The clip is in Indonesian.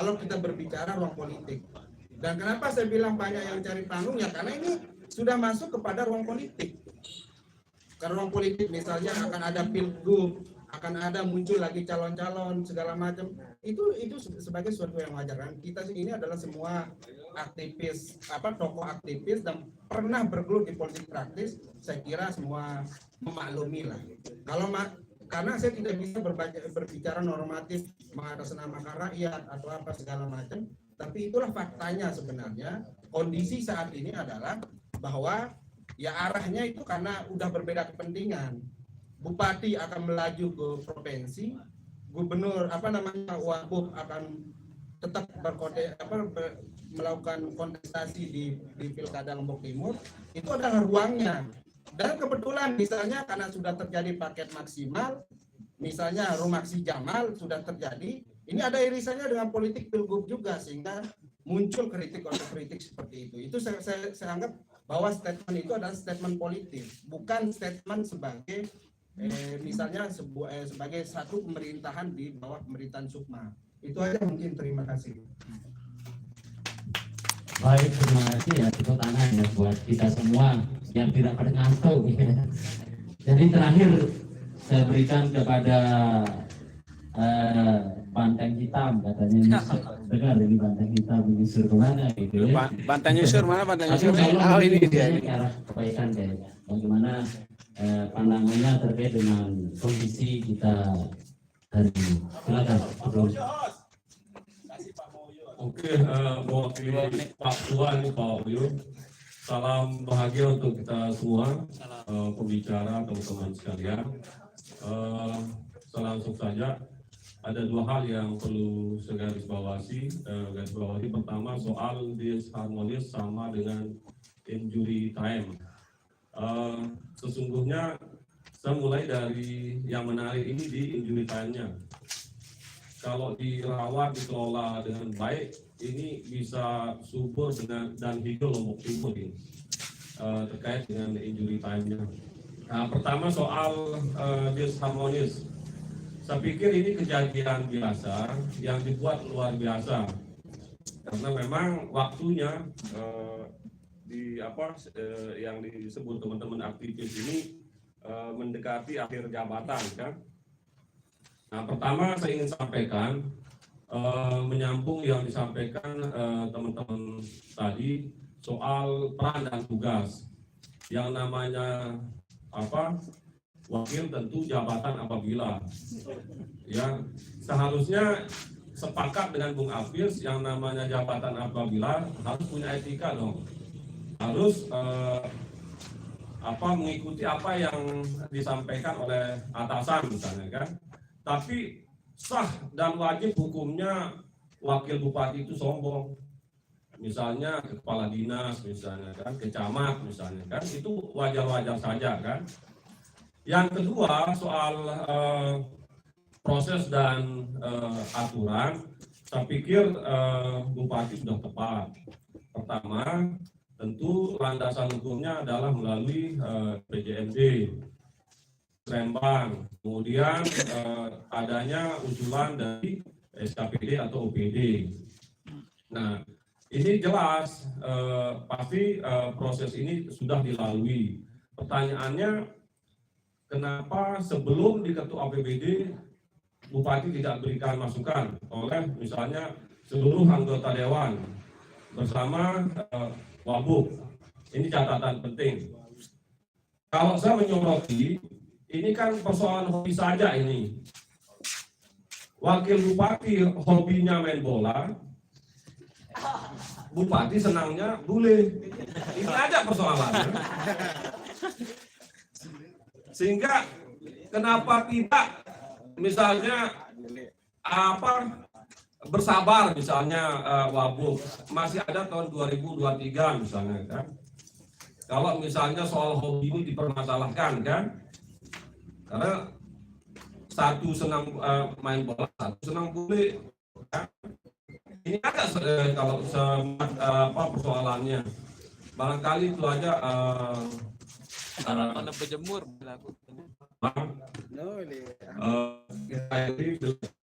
kalau kita berbicara ruang politik. Dan kenapa saya bilang banyak yang cari panggung, ya karena ini sudah masuk kepada ruang politik. Karena ruang politik misalnya akan ada pilgub, akan ada muncul lagi calon-calon segala macam, itu sebagai sesuatu yang wajar kan. Kita ini adalah semua aktivis, tokoh aktivis dan pernah bergelut di politik praktis, saya kira semua memaklumi lah. Karena saya tidak bisa berbicara normatif mengatasnamakan rakyat atau apa segala macam, tapi itulah faktanya sebenarnya. Kondisi saat ini adalah bahwa ya arahnya itu karena udah berbeda kepentingan. Bupati akan melaju ke provinsi, gubernur Wagub akan tetap melakukan kontestasi di Pilkada Lombok Timur, itu adalah ruangnya. Dan kebetulan misalnya karena sudah terjadi paket maksimal, misalnya Rumaksi Jamal sudah terjadi, ini ada irisannya dengan politik pilgub juga, sehingga muncul kritik seperti itu. Itu saya anggap bahwa statement itu adalah statement politik, bukan statement sebagai misalnya sebagai satu pemerintahan di bawah pemerintahan Sukma. Itu aja mungkin, terima kasih. Baik, terima kasih ya, tepuk tangan ya buat kita semua yang tidak pada ngantuk ya. Jadi terakhir saya berikan kepada Banteng Hitam, katanya ini dengar ini Banteng Hitam menyusur kemana gitu ya. Banteng nyusur mana Banteng nyusur? Oh ini dia ini arah kebaikan kayaknya. Bagaimana pandangannya terkait dengan kondisi kita hari ini. Silakan. Oke, mewakili Pak Tua ini Pak Oyo. Salam bahagia untuk kita semua, pembicara, teman-teman sekalian. Langsung saja, ada dua hal yang perlu saya garis bawahi. Pertama, soal disharmonis sama dengan injury time. Sesungguhnya saya mulai dari yang menarik ini di injury time-nya. Kalau dirawat, dikelola dengan baik, ini bisa subur dan hijau Lombok Timur ini, terkait dengan injury time-nya. Nah, pertama soal disharmonis. Saya pikir ini kejadian biasa yang dibuat luar biasa, karena memang waktunya yang disebut teman-teman aktivis ini mendekati akhir jabatan kan. Nah, pertama saya ingin sampaikan menyambung yang disampaikan teman-teman tadi soal peran dan tugas. Yang namanya wakil tentu jabatan apabila ya seharusnya sepakat dengan Bung Hafiz, yang namanya jabatan apabila harus punya etika dong, harus mengikuti apa yang disampaikan oleh atasan misalnya kan. Tapi sah dan wajib hukumnya wakil bupati itu sombong, misalnya ke kepala dinas misalnya kan, ke camat misalnya kan, itu wajar-wajar saja kan. Yang kedua soal proses dan aturan, saya pikir bupati sudah tepat. Pertama, tentu landasan hukumnya adalah melalui PJMD Rembang, kemudian adanya usulan dari SKPD atau OPD. Nah, ini jelas pasti proses ini sudah dilalui. Pertanyaannya, kenapa sebelum diketuk APBD Bupati tidak berikan masukan oleh misalnya seluruh anggota dewan bersama Wabub? Ini catatan penting. Kalau saya menyoroti, ini kan persoalan hobi saja ini. Wakil bupati hobinya main bola, bupati senangnya bule. Ini aja persoalannya. Sehingga kenapa tidak misalnya bersabar misalnya Wabub masih ada tahun 2023 misalnya kan. Kalau misalnya soal hobi ini dipermasalahkan kan. Karena satu senang main bola, satu senang bule. Ini ada kalau persoalannya. Barangkali itu aja. Mana berjemur